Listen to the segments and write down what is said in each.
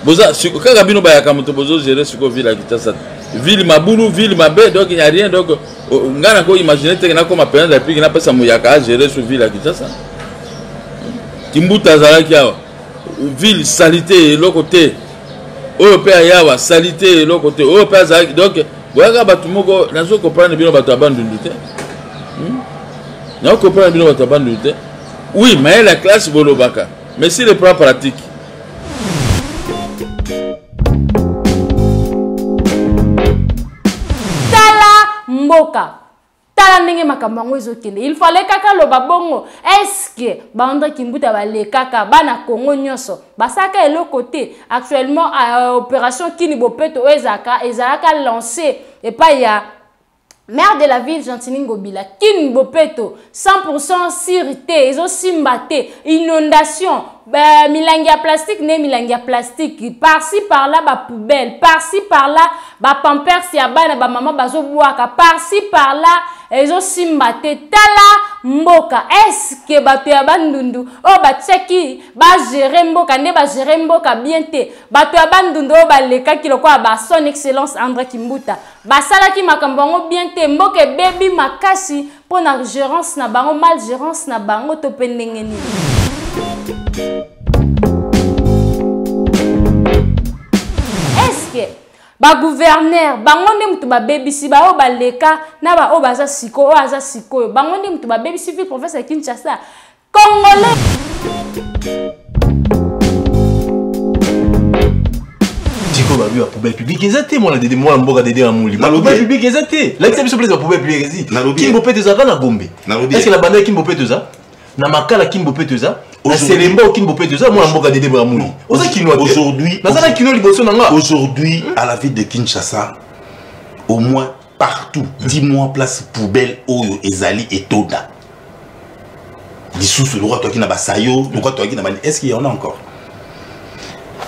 Boza, quand Gabino Bayakamoto Bozo gérer ce qu'on vit la Kinshasa. Ville Maboulou, ville Mabé, donc il n'y a rien. Donc, on a encore imaginé que comme appelé la pluie, qu'il n'a pas sa mouyaka à gérer ce ville la Kinshasa. Kimbuta Zalakia, ville salité et l'autre côté. Européen Yawa, salité et l'autre côté. Européen Zalakia. Donc, voilà, Batumoko, n'a pas compris le bien de Bataban d'unité. N'a pas compris le bien de Bataban d'unité. Oui, mais la classe Bolobaka. Mais si le plan pratique. Mboka tala ndenge makambo yango ezokende il fallait kaka loba bongo est-ce que banda kimbuta bale kaka bana Congo nyonso basaka eloko te actuellement opération Kini Bopeto ezaka lancé et pas ya maire de la ville Gentini Ngobila Kini Bopeto 100% sûreté ezo simbate inondation milangi ya plastique ne milangi ya plastique par-ci par-là ba poubelle par-ci par-là ba pampers ya bana ba maman bazo boaka par-ci par-là ezo simbate tala mboka est-ce que bato ya bandundu o ba tseki ba gérer mboka ne ba gérer mboka bien te bato ya bandundu o ba leka kiloko ba son excellence André Kimbuta ba sala ki makambo ngo bien te mboka baby makasi pour na gérance na bango mal gérance na bango to pendengeni. Est-ce que ba gouverneur bango nde mutu ba bebisi ba o ba leka na ba o baza siko o aza siko bango nde mutu ba bebisi ville professeur Kinshasa congolais siko ba bi ba poubelle publique ezate moi la dede moi mboka dede ya muli ba poubelle publique ezate la biso place ba poubelle publique ezati Kimbo Peto za kana Gombe est-ce que la bande Kimbo Peto za na makala Kimbo Peto za na Selemba Kimbo Peto za moi mboka dede bramuli aujourd'hui aujourd'hui à la ville de Kinshasa au moins partout 10 mois place poubelle oyo ezali etoda dissous le roi toi qui na basayo le roi toi qui na est-ce qu'il y en a encore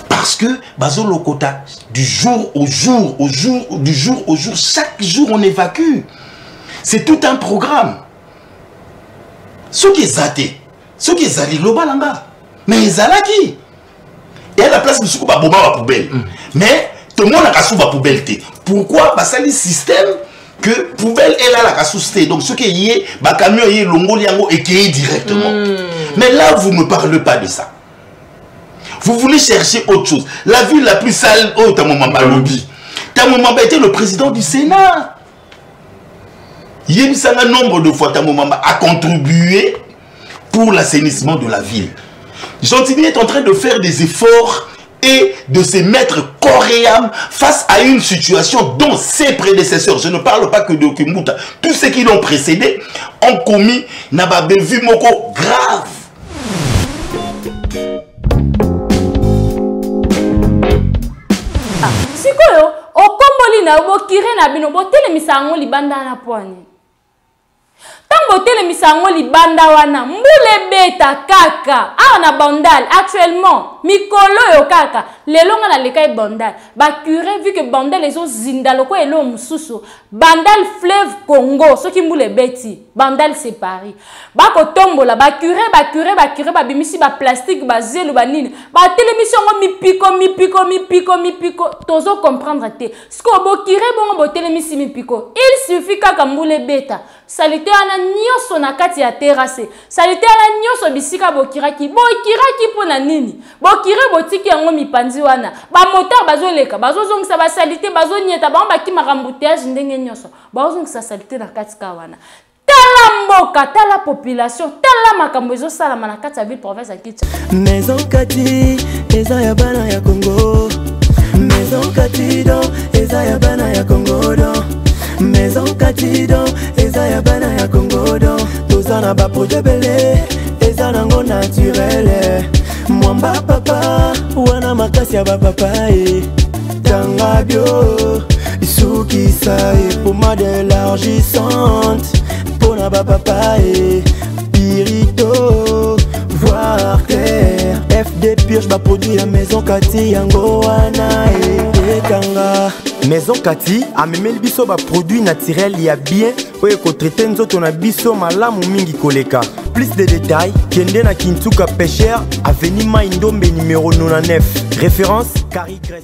parce que bazo lokota du jour au jour chaque jour on évacue c'est tout un programme. Ce qui est zaté, ce qui est zali lobalanga, mais zalaki. Et à la place de ce qu'on va bomber la poubelle. Mais tout le monde a cassé la poubelle. Pourquoi? Parce que le système que poubelle est là la casse. Donc ce qui est bah camion est longo liango et qui est directement. Mais là vous ne parlez pas de ça. Vous voulez chercher autre chose. La ville la plus sale, oh Tamomamba Lobby. Tamomamba était le président du Sénat. Un nombre de fois Tamomamba a contribué pour l'assainissement de la ville. Gentini est en train de faire des efforts et de se mettre corps et âme face à une situation dont ses prédécesseurs, je ne parle pas que de Kimbuta, tous ceux qui l'ont précédé ont commis Nababe Vimoko grave. Sikoyo, okomboli na bokire na bino botele misango libanda na poani. Tango tele misango libanda wana mbule beta kaka na bandal actuellement mikolo yo kaka lelonga na lekai bandal ba curé vu que bandal les autres zindalo ko elo mususu bandal fleuve Congo soki mbule beti bandal c'est Paris ba ko tombola ba curé ba bimisi ba plastique ba zelo ba nini ba télémission mipiko tozo comprendre te sko bo curé bongo bo télémission mipiko il suffit kaka mbule beta salite ana nyoso na kati ya terrasse salite ana nyoso bisika bokiraki pona nini bokire botiki yango mipanzi wana ba moteur bazoleka bazozongisa ba salite bazonyeta ba mbaki makambouteage ndenge nyoso bazozongisa salite na kati ka wana tala mboka tala population tala makambo ezosala na kati ya ville province ya Kinshasa maison kati eza ya bana ya Congo maison kati do eza ya bana ya Congo do maison katido eza ya bana ya Congo do tozana ba projet belé eza nango naturel mwamba papa wana makasi ya papa tanga bio isukisa pommade élargissante pona papa pirito voir clair FD purge ba produit la maison kati yango wana tanga Maison Kati a memeli biso ba produit naturel ya bien oye ko traiter nzoto na biso malamu mingi koleka. plus de détails, Kende na Kintuka Pêcheur, avenue Maindombe numéro 99. Référence Carrie Grèce.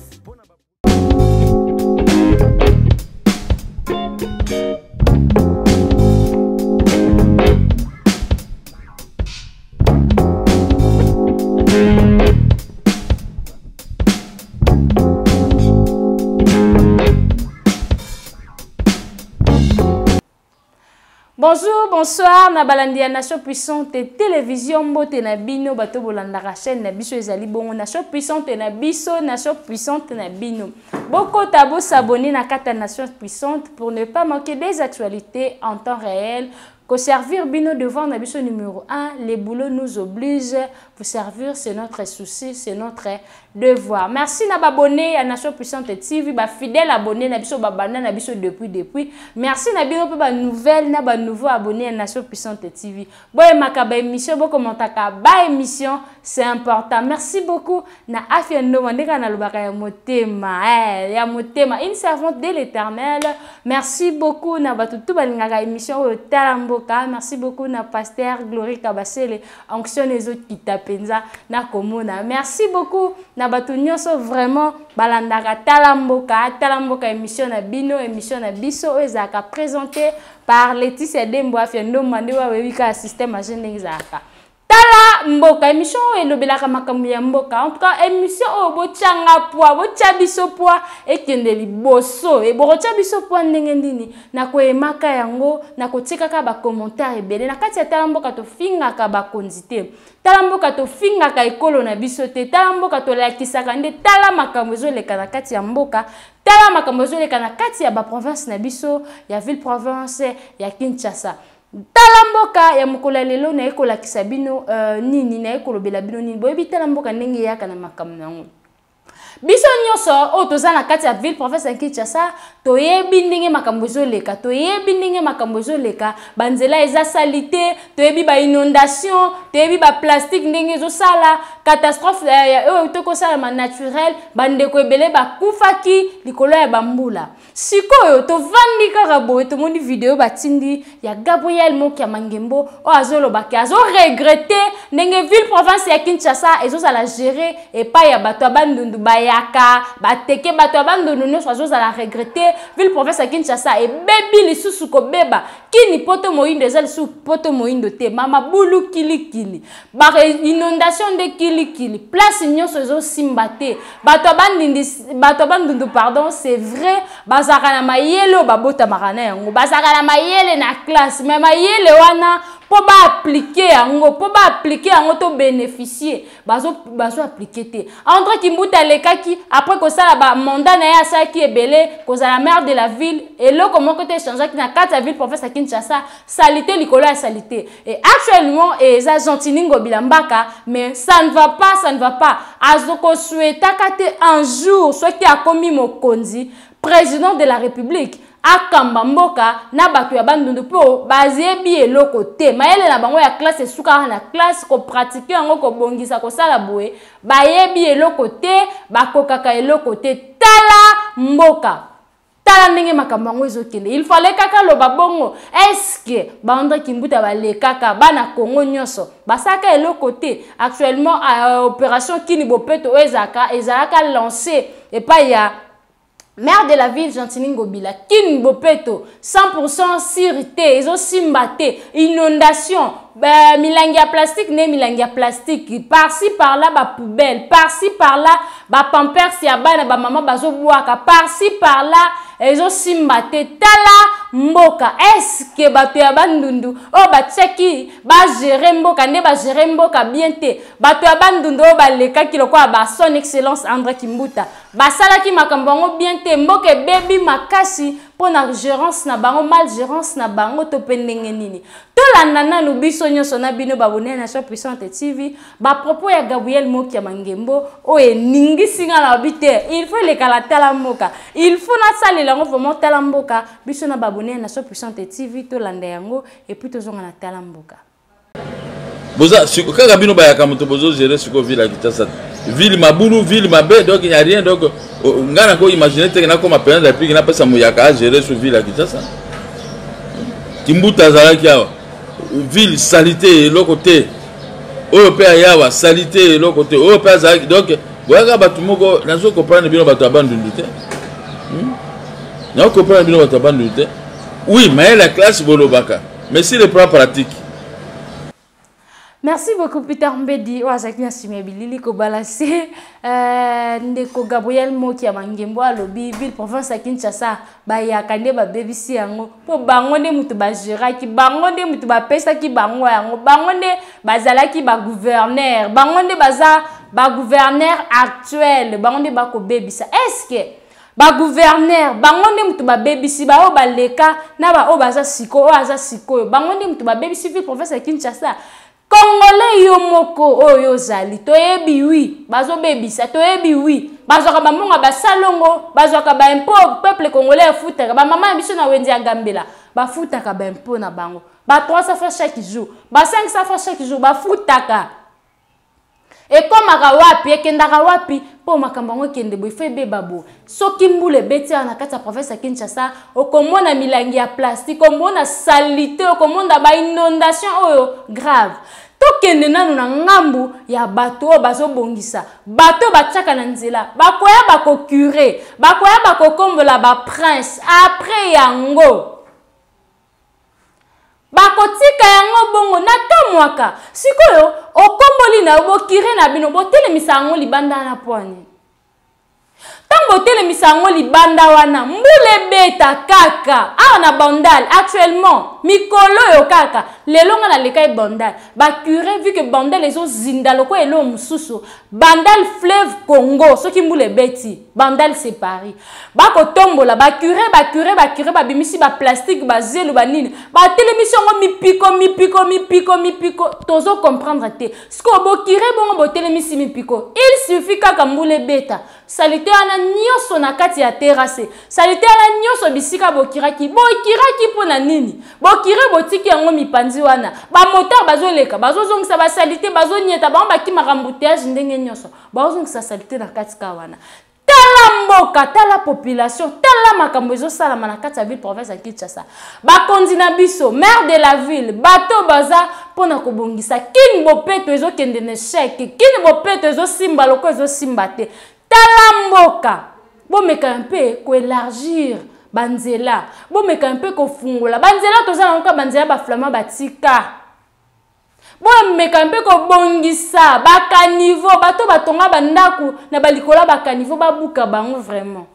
Bonjour, bonsoir, na balandi ya Nation Puissante télévision mbote na bino bato bolandaka chaîne na biso ezali bongo Nation Puissante na biso, Nation Puissante na bino. Beaucoup tabo s'abonner na kata Nation Puissante pour ne pas manquer des actualités en temps réel. Qu'au servir bino devant na biso numéro 1, les boulots nous obligent. Vous servir, c'est notre souci, c'est notre devoir. Merci na abonné à Nation Puissante TV, ba fidèle abonné na biso babana na biso depuis. Merci na bino pe ba nouvelle na ba nouveau abonné à Nation Puissante TV. Boye makaba émission bo commentaka ba émission, c'est important. Merci beaucoup na afiendo mandeka na lobaka ya motema. Ya motema, une servante de l'Éternel. Merci beaucoup na batutu balingaka émission o talambo. Merci beaucoup na pasteur Glory Kabasele onction les autres qui tapenza na komona. Merci beaucoup na batu nyonso vraiment balandaka talamboka émission na bino émission na biso ezaka présenté par Laetitia Dembo afiendo mandewa webika système agenda ezaka. Tala mboka émission elobelaka makambo ya mboka en tout cas émission o bochanga poa bocha biso poa ekende liboso e bocha biso poa ndenge ndini na koemaka yango na kotikaka ba commentaire ebele na kati ya tala mboka to fingaka ba konzite tala mboka to fingaka ekolo na biso te tala mboka to lakisaka nde tala makambo ezoleka na kati ya mboka tala makambo ezoleka na kati ya ba province na biso ya ville province ya Kinshasa. Talamboka ya mukula lelo na ekola kisabino nini na ekolobela bino nini boyebi talamboka ndenge yaka na makambo nango biso nyonso o tozana kati ya ville province ya Kinshasa toyebi ndenge makambo ezoleka toyebi ndenge makambo ezoleka banzela eza salite toyebi ba inondation toyebi ba plastique ndenge ezosala catastrophe oyo tokosala ma naturel bandeko ebele bakufaki likolo ya bambula sikoyo tovandi kaka boye tomoni video batindi ya Gabriel Mokia Mangembo o azolobaki azo regretter ndenge ville province ya Kinshasa ezosala gérer epai ya bato abandundu bayaka bateke bato abandundu nyonso azosala regretter ville province ya Kinshasa ebebi lisusu kobeba kini poto moindo eza lisusu poto moindo te mama bulu kilikili ba inondation de kilikili place nyonso ezosimba te bato abandundu pardon c'est vrai bazaka na mayele babota makana yango bazaka na mayele na classe mais mayele wana po ba appliquer yango to bénéficier bazo appliquer te entre Kimbuta lekaki après ko sala ba mandat na ya saki ebele ko la maire de la ville et là comment côté changer na kata ville professeur Kinshasa salité likolo ya salité et actuellement eza Gentiningo bilambaka mais ça ne va pas azoko souhaita kate un jour soit qui a commis mokonzi président de la République akamba mboka na bato ya bandundu po bazebi eloko te mayele na bango ya classe esuka na classe ko pratiquer yango ko bongisa ko sala boye bayebi eloko te bakokaka eloko te tala mboka tala ndenge makambo yango ezokende il fallait kaka loba bongo est-ce banda kimbuta balekaka bana Congo nyonso basaka eloko te actuellement opération kini bopeto ezalaka lancé et pas ya maire de la ville Gentiningo Bila kin bopeto 100% sûreté ezo simbate inondation milangi ya plastique ne milangi ya plastique par-ci par-là ba poubelle par-ci par-là ba pampers ya bana ba maman bazo boaka par-ci par-là ezo simbate tala mboka est-ce que bato ya bandundu o batiaki ba gérer mboka nde ba gérer mboka bien te bato ya bandundu o baleka kiloko ba son excellence André Kimbuta basalaki makambo ngo bien te mboka baby makasi pona gérance na bango mal gérance na bango to pendenge nini to landana no biso nyonso na bino babone na Nation Puissante TV ba propos ya Gabriel Mokia Mangembo o eningi singa na bite il faut le kala tala mboka il faut na sale la ngo vraiment tala mboka biso na babone na Nation Puissante TV to landa yango et puis to zonga na tala mboka boza kaka bino bayaka moto bozo gérer siko ville à Kinshasa ville mabulu ville mabe donc il y a rien donc ngana ko imaginer te na koma président de la République na pesa moyaka gérer sur ville à Kinshasa Kimbuta zalaki awa ville salité l'autre côté européen yawa salité l'autre côté européen donc voilà batumoko nazo comprendre bien bato abandonné nazo comprendre bien bato abandonné oui mais la classe bolobaka mais si le plan pratique. Merci beaucoup Peter Mbedi. Wazaki na simebili ko balancer ndeko Gabriel Moki amangembo alobi ville province ya Kinshasa ba yakande ba BBC yango po bango nde mutu ba geraki bango nde mutu ba pesa ki bango yango bango nde bazalaki ba gouverneur bango nde baza ba gouverneur actuel bango nde ba ko bebisa est-ce que ba gouverneur bango nde mutu ba bebisi ba o ba leka na ba o baza siko o aza siko bango nde mutu ba bebisi ville province ya Kinshasa. Congolais yo moko oyo zali toyebi wi bazo bebisa toyebi wi bazo ka bamonga basalongo bazo ka ba impôt peuple congolais futa ba mama biso na wendi ya Gambela ba futa ka ba impôt na bango ba 300 francs chaque jour ba 500 francs chaque jour ba futa ka et comme akawapi ekendaka wapi po makambango kende bo febe babo soki mbule beti na kati ya province ya Kinshasa okomona milangi ya plastique okomona salité okomona ba inondation oyo grave to kende nanu na ngambu ya bato bazo bongisa bato batiaka na nzela bakoya bako curé bakoya bako kombola ba prince après yango bakotika yango bongo na kamwaka sikoyo okomboli na bokire na bino botelemisa yango libanda na pwani tango botelemisa yango libanda wana mbule beta kaka awa na bandal actuellement mikolo yo kaka lelo nga na lekai bandal bakure vu que bandal ezo zinda loko elo mususu bandal fleuve Congo soki mbule beti bandal c'est Paris bakotombola bakure babimisi ba plastique ba zelo banini batelemisi yango mipiko tozo comprendre te sko bokire bongo botelemisi mipiko il suffit kaka mbule beta salité ana nyoso na kati ya terrasse salité ana nyoso bisika bokiraki pona nini bokire botiki yango mipanzi wana ba moteur bazoleka bazozongisa ba salité bazonyeta ba bakimaka embouteillage ndenge nyoso bazozongisa salité na kati ka wana tala mboka tala population tala makambo ezosalama na kati ya ville province ya Kinshasa bakonzi na biso maire de la ville bato baza pona kobongisa kini bopeto ezokende na échec kini bopeto ezosimba loko ezosimba te tala mboka bomeka un peu ko élargir banzela bomeka un peu ko fungola banzela tozala nka banzela ba flama batika bomeka un peu ko bongisa baka niveau bato batonga bandaku na balikola baka niveau babuka bango vraiment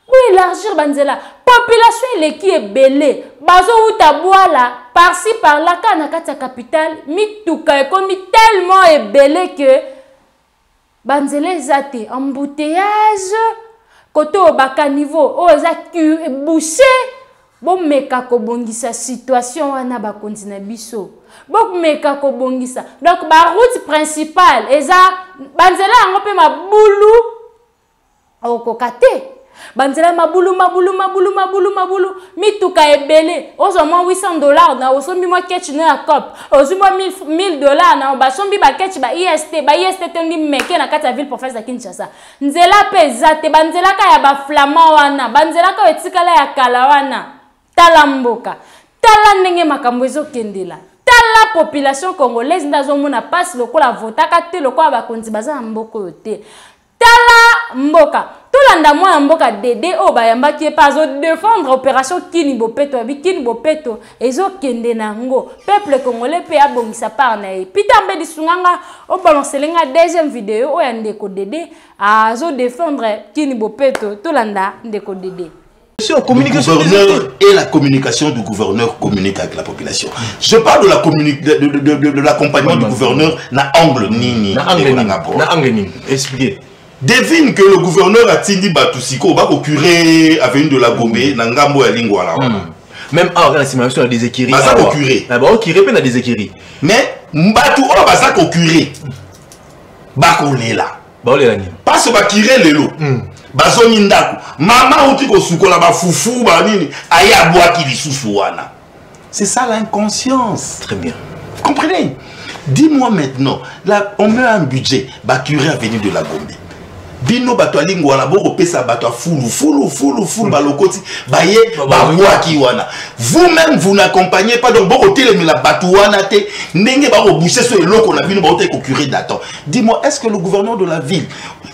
bo élargir banzela population eleki ebele bazo uta boala par-ci par-là kana kati ya capitale mituka ekomi tellement ebele que banzela ezate embouteillage côté au baka niveau o eza bouché bomeka ko bongisa situation wana ba kontina biso bomeka ko bongisa donc ba route principale eza banzela yango pe mabulu okokate banzela mabulu mituka ebele ozoma $800 na osombi mwa ketch na cop ozuma $1000 na basombi ba ketch ba IST tendi meke na kati ya ville province ya Kinshasa nzela pe zate banzela ka ya ba flama wana banzela ka etikala ya kala wana tala mboka tala ndenge makambo ezokendela tala population congolaise ndazomona passe lokola votaka te lokola bakonzi baza na mboko yo te tala mboka tolanda mwana mboka dede o bayambaki pa zo défendre opération kini bopeto abi kini bopeto ezokende nango peuple congolais pe abongisa par na Peter Mbedi sunganga o balancelenga deuxième vidéo o ya ndeko dede azo défendre kini bopeto tolanda ndeko dede. Le gouverneur et la communication du gouverneur communiquent avec la population. Je parle de l'accompagnement du gouverneur na angle nini. Na angle nini. Expliquez. Devine que le gouverneur a tindi Batusiko, va au curé avenue de la Gombe, Nangambo et Lingwala. Même en organisation a des écrits. Baza au curé. D'abord, qui répète à des écrits. Mais Mbatu o baza au curé. Bako lela. Parce que bakire lelo. Bazo nindaku. Mama uti ko sukola ba fufu ba nini aya boaki lisusu wana. C'est ça l'inconscience. Très bien. Vous comprenez? Dis-moi maintenant, là on met un budget, bah curé avenue de la Gombe. bino bato alingo wana boko pesa bato fulu balokoti baye babwaki wana. Vous-même vous n'accompagnez pas donc boko telemela bato wana te ndenge bako boucher so eloko na bino bako te ko curer d'attente. Dis-moi, est-ce que le gouverneur de la ville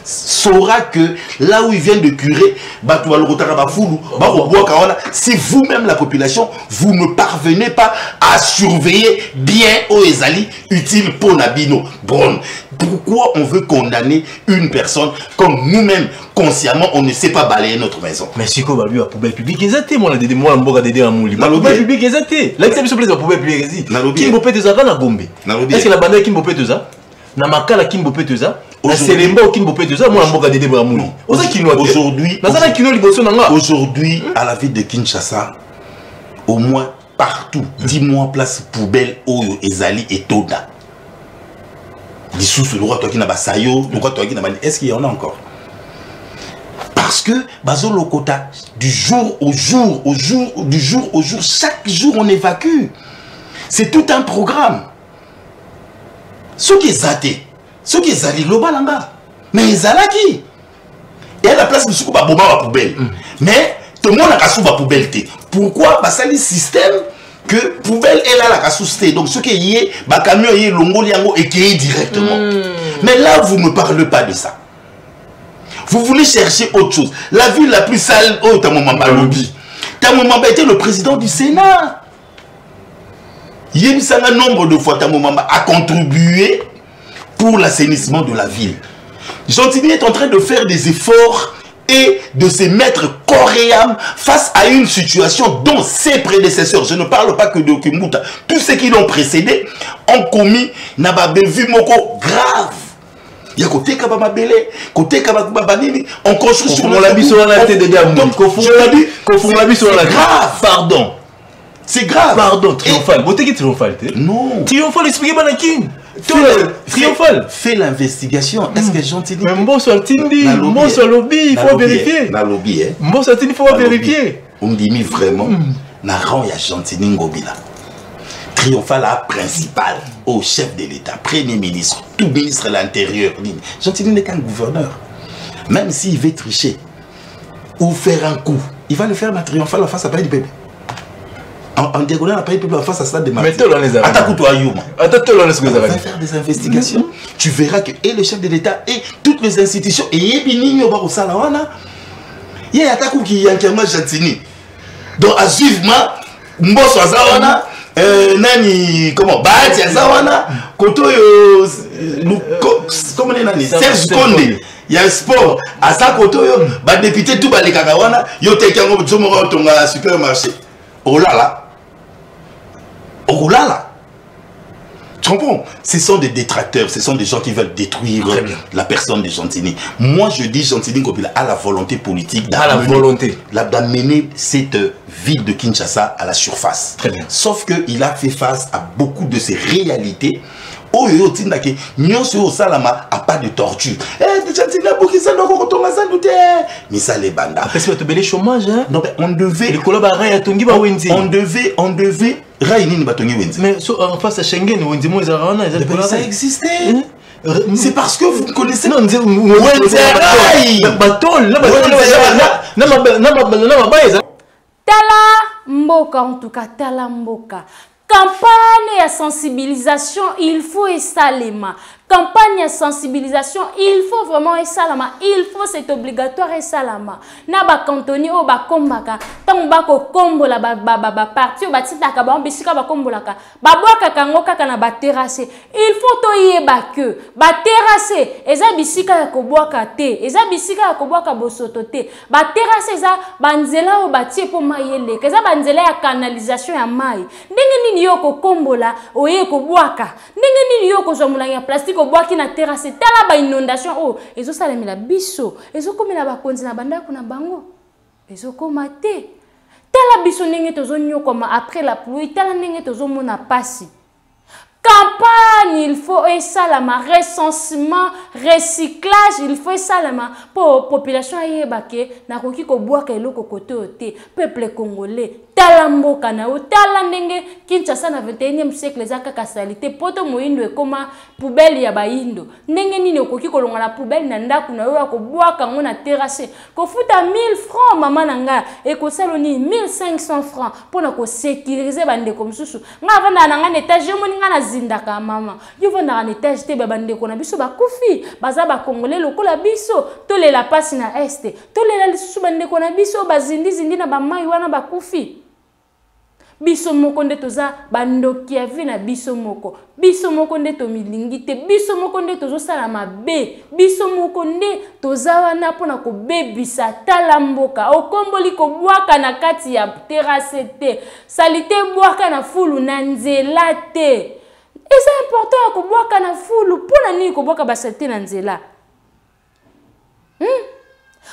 saura que là où il vient de curer bato balokotaka ba fulu bako bwaka wana si vous-même la population vous ne parvenez pas à surveiller bien au ezali utile pour nabino. Bon, pourquoi on veut condamner une personne comme nous-mêmes, consciemment, on ne sait pas balayer notre maison? Mais si quoi, la poubelle publique, exactement, moi, la mboga de la mouli. La poubelle publique, exactement. Là, il s'agit de la poubelle publique, exactement. Qui mbopé de ça, dans la gombe. Est-ce que la bande qui mbopé de ça? Na makala qui mbopé de ça? Na selemba qui mbopé de ça? Moi, la mboga de la mouli. Aujourd'hui, à la ville de Kinshasa, au moins partout, 10 mois place poubelle, Oyo, Ezali et Toda. Est-ce qu'il y en a encore? Parce que Bazo Lokota, du jour au jour, chaque jour on évacue. C'est tout un programme. Ce qui est zaté, ce qui est zali globalanga, mais ezalaki. Et à la place de ce qu'on va bomber la poubelle. Mais tout le monde a cassé la poubelle. Pourquoi? Parce que le système que poubelle est là la cassouste. Donc ce qui est bah camion est longo liango et qui est directement. Mais là vous ne parlez pas de ça. Vous voulez chercher autre chose. La ville la plus sale, oh Tamomamba Lobby. Tamomamba était le président du Sénat. Il y a un nombre de fois Tamomamba a contribué pour l'assainissement de la ville. Gentilly est en train de faire des efforts et de se mettre corps et âme face à une situation dont ses prédécesseurs, je ne parle pas que de Kimbuta, tous ceux qui l'ont précédé ont commis vu moko grave. Il y a côté Kabababele, côté Kababanini, on construit sur le grave. Pardon. C'est grave. Pardon, triomphal. Beauté qui triomphal. Non. Triomphal, expliquez moi qui. Triomphal. Fais l'investigation. Est-ce que Gentilly. Mais bon, sur Tindi, bon, sur lobby, il faut vérifier. La lobby, hein. Bon, sur Tindi, il faut vérifier. On me dit vraiment, na rang ya Gentilly Ngobila. Triomphal à principal, au chef de l'État, premier ministre, tout ministre de l'Intérieur. Gentilly n'est qu'un gouverneur. Même s'il veut tricher ou faire un coup, il va le faire à Triomphal face à Paris du Peuple. En diagonale, à Paris du Peuple face à Stade de Marseille. On va faire des investigations. Tu verras que et le chef de l'État et toutes les institutions, et Yébini, il y a un qui y a un Gentilly. Donc, à suivre, Mbosso Azawana. Nani comment Bahati Azawana Koto comment nani Serge Konde il y a un sport à sa Koto yo ba député tout ba les kakawana yo te kango tsomo tonga supermarché oh là tu comprends? Ce sont des détracteurs, ce sont des gens qui veulent détruire la personne de Gentilly. Moi je dis Gentilly Ngobila a la volonté politique d'amener cette ville de Kinshasa à la surface. Très bien. Sauf qu'il a fait face à beaucoup de ces réalités. Oh yo tindake nyonso salama a pas de torture. Eh Gentilly a beaucoup ça donc on ça douter. Mais ça les banda. Parce que tu as chômage hein. Non on devait les collaborateurs tongi ba wenzi. On devait Raïni batongi wenzi. Mais en face à Schengen wenzi mo ezarana ça existait. C'est parce que vous connaissez non Tala mboka en tout cas tala mboka. Campagne à sensibilisation, il faut esalema. Campagne à sensibilisation, il faut vraiment esalama. Il faut, c'est obligatoire esalama. Na ba cantoni o ba kombaka, tant ba ko kombo la ba parti o ba titaka ba mbisika ba kombo la ka. Ba boaka kango kaka na ba terrasser. Il faut to yeba que ba terrasser eza bisika ya ko boaka te, eza bisika ya ko boaka bosoto te. Ba terrasser eza banzela o ba tie po mayele, eza banzela ya canalisation ya mai. Ndenge nini yo ko kombola oye ko boaka. Ndenge nini yo ko zomula ya plastique boaki na terrasse tala ba inondation oh ezo salemela biso ezo komela ba konzi na banda kuna bango ezo komate tala biso ndenge tozo nyokoma après la pluie tala ndenge tozo mona pasi. Campagne, il faut esalama recensement, recyclage, il faut esalama pour population ayebake na koki ko boaka eloko kote ote peuple congolais tala mboka na yo tala ndenge Kinshasa na 21e siècle ezaka ka salité poto moyindo ekoma poubelle ya bayindo ndenge nini okoki kolonga na poubelle na ndako na yo akobwaka ngo na terrasse kofuta 1000 francs mama na nga ekosalo ni 1500 francs pona ko sécuriser bandeko mosusu nga vanda na nga na étage yo moni nga na zindaka mama yo vanda na étage te bandeko na biso bakufi baza ba congolais lokola biso tolela pasi na este tolela lisusu bandeko na biso bazindi na bamai wana bakufi biso moko nde toza bandoki ya vi na biso moko nde tomilingi te biso moko nde tozosala mabe biso moko nde toza wana mpona kobebisa tala mboka okomboli kobwaka na kati ya terrasse te salite bwaka na fulu na nzela te eza important ya kobwaka na fulu mpona nini kobwaka basalite na nzela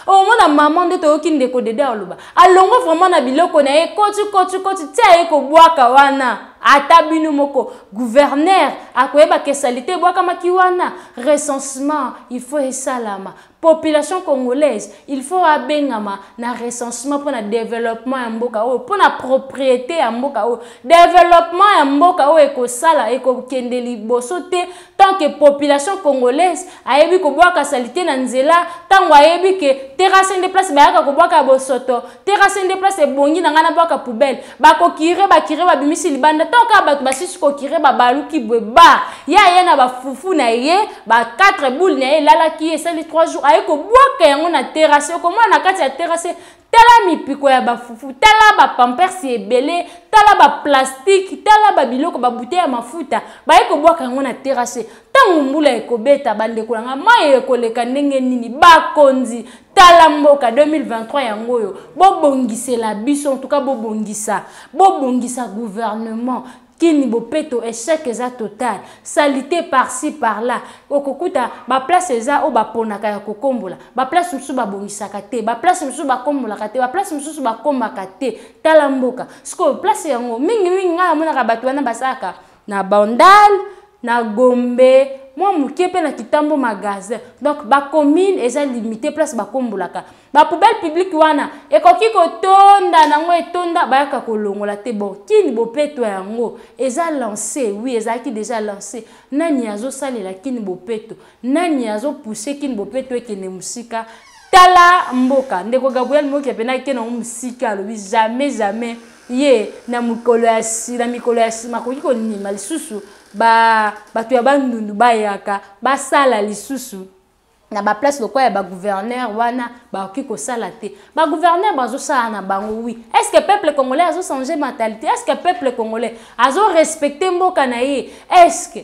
Oh mona maman de toyoki ndeko dede aloba alongo vraiment na biloko na ye koti tia eko bwaka wana ata bino moko gouverneur akoyeba ke salite bwaka makiwana recensement il faut esalama population congolaise il faut abengama na recensement pour na développement ya mboka o pour na propriété ya mboka o développement ya mboka o ekosala ekokende liboso te tant que population congolaise ayebi ko bwaka salite na nzela tango ayebi ke terrasse de place bayaka ko bwaka bosoto terrasse de place ebongi na ngana bwaka poubelle bakokire babimisi libanda tant ka batu basisi kokire babaluki beba ya na bafufu na ye ba 4 boules na ye lalaki esali 3 jours ayeko bwaka yango na terrasse komona na kati ya terrasse tala mipiko ya bafufu tala ba pampers ebele tala ba plastique tala ba biloko ba bouteille ya mafuta bayeko bwaka yango na terrasse tango mbula ekobeta bandeko nanga mai ekoleka ndenge nini bakonzi tala mboka 2023 yango yo bobongisela biso en tout cas bobongisa gouvernement Kini bopeto échec eza total salité par-ci par-là okokuta ba place eza o ba ponaka ya kokombola ba place musu ba bongisaka te ba place musu ba kombolaka te ba place musu ba komaka te tala mboka siko place yango mingi ngala mona ka batu wana basaka na Bandal na Gombe moi muke pe na Kitambo magasin donc ba commune eza limité place ba kombolaka ba poubelle publique wana ekoki kotonda nango etonda bayaka kolongola te bon kini bopeto yango eza lancé oui ezaki déjà lancé nani azo salela kini bopeto nani azo pousser kini bopeto ekene musika tala mboka ndeko Gabriel Moke pena ekene musika lobi jamais ye na mikolo ya makoki konima lisusu batu ya bandundu bayaka basala lisusu na ba place lokwa ya ba gouverneur wana ba okiko sala te ba gouverneur bazo sala na bango oui est-ce que peuple congolais azo changer mentalité est-ce que peuple congolais azo respecter mboka na ye est-ce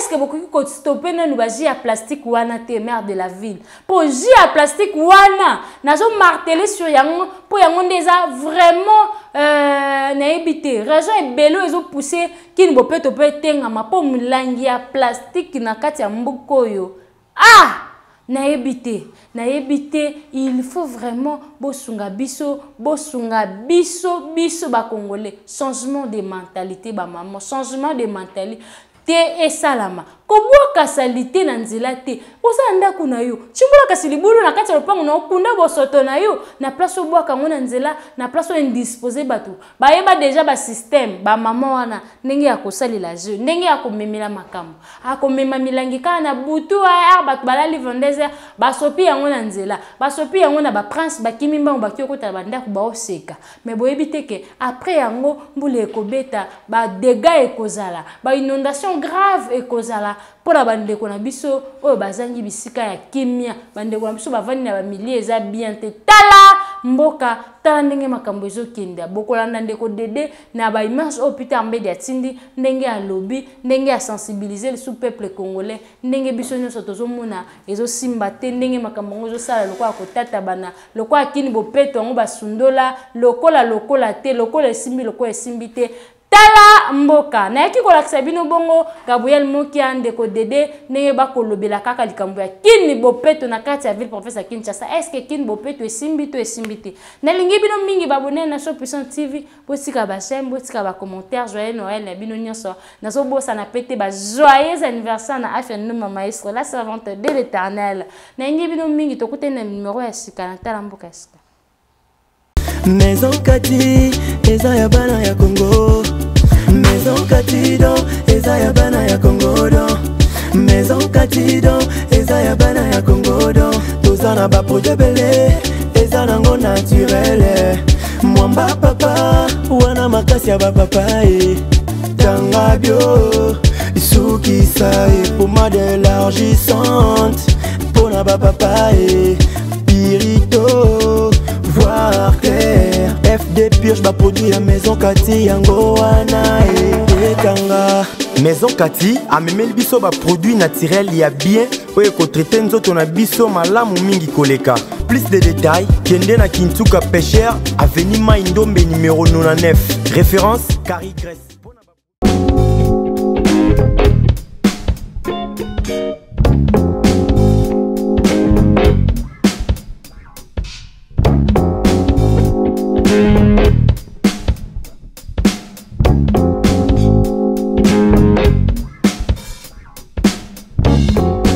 que bokoki ko stopper nanu ba ji ya plastique wana te maire de la ville pour ji ya plastique wana nazo marteler sur yango pour yango ndeza vraiment na ebité raison ebelo ezo pousser kini bopeto pe tengama po mulangi ya plastique na kati ya mboko yo na ebité il faut vraiment bosunga biso ba congolais changement de mentalité ba maman changement de mentalité te esalama kobwaka salite na nzela te osanda kuna yo chimbola kasi libulu na kati ya lopango na okunda bosoto na yo na place obwaka ngo na nzela na place indisposé batu bayeba déjà ba système ba maman wana ndenge ya kosalela jeu ndenge ya komemela makambo akomema milangi kana na butu ya batu balali vendezer basopi yango na nzela basopi yango na ba prince bakimi mbango bakiyokota bandako baoseka mais boyebi te ke après yango mbula ekobeta ba dégâts ekozala ba inondation grave ekozala pona bandeko na biso oyo bazangi bisika ya kimia bandeko na biso bavandi na bamilie eza bien te tala mboka tala ndenge makambo ezokende bokolanda ndeko dede na ba image au Peter Mbedi atindi ndenge ya lobby ndenge ya sensibiliser le sous-peuple congolais ndenge biso nyonso tozomona ezosimba te ndenge makambo ngo ezosala lokola kotata bana lokola kini bopeto ngo basundola lokola te lokola esimbi te tala mboka na yaki kolakisa bino bongo Gabriel Mokia ndeko dede ndenge bakolobela kaka likambo ya kini bopeto na kati ya ville professeur Kinshasa est-ce que kini bopeto esimbi te na lingi bino mingi babone na Show Puissant TV botika ba j'aime botika ba commentaire joyeux Noël na bino nyonso nazo bosa na pete ba joyeux anniversaire na affaire no maestro la servante de l'Éternel na lingi bino mingi tokute na numéro ya sika na tala mboka sika Maison Kati, eza ya bana ya Congo. Maison Kati don, eza ya bana ya Congo don. Maison Kati don, eza ya bana ya Congo don. Tozana ba projet belé, eza nango naturel. Mwamba papa, wana makasi ya ba papa Tanga bio, soukisa pommade élargissante. Pona ba papa Pirito, voir clair. FD Purge ba produit la Maison Kati yango wana Tanga. Maison Kati a memeli biso ba produit naturel ya bien oye ko traiter nzoto na biso malamu mingi koleka. Plus de détails, kende na Kintuka Pêcheur, avenue Maindombe numéro 99. Référence Carrie Grèce.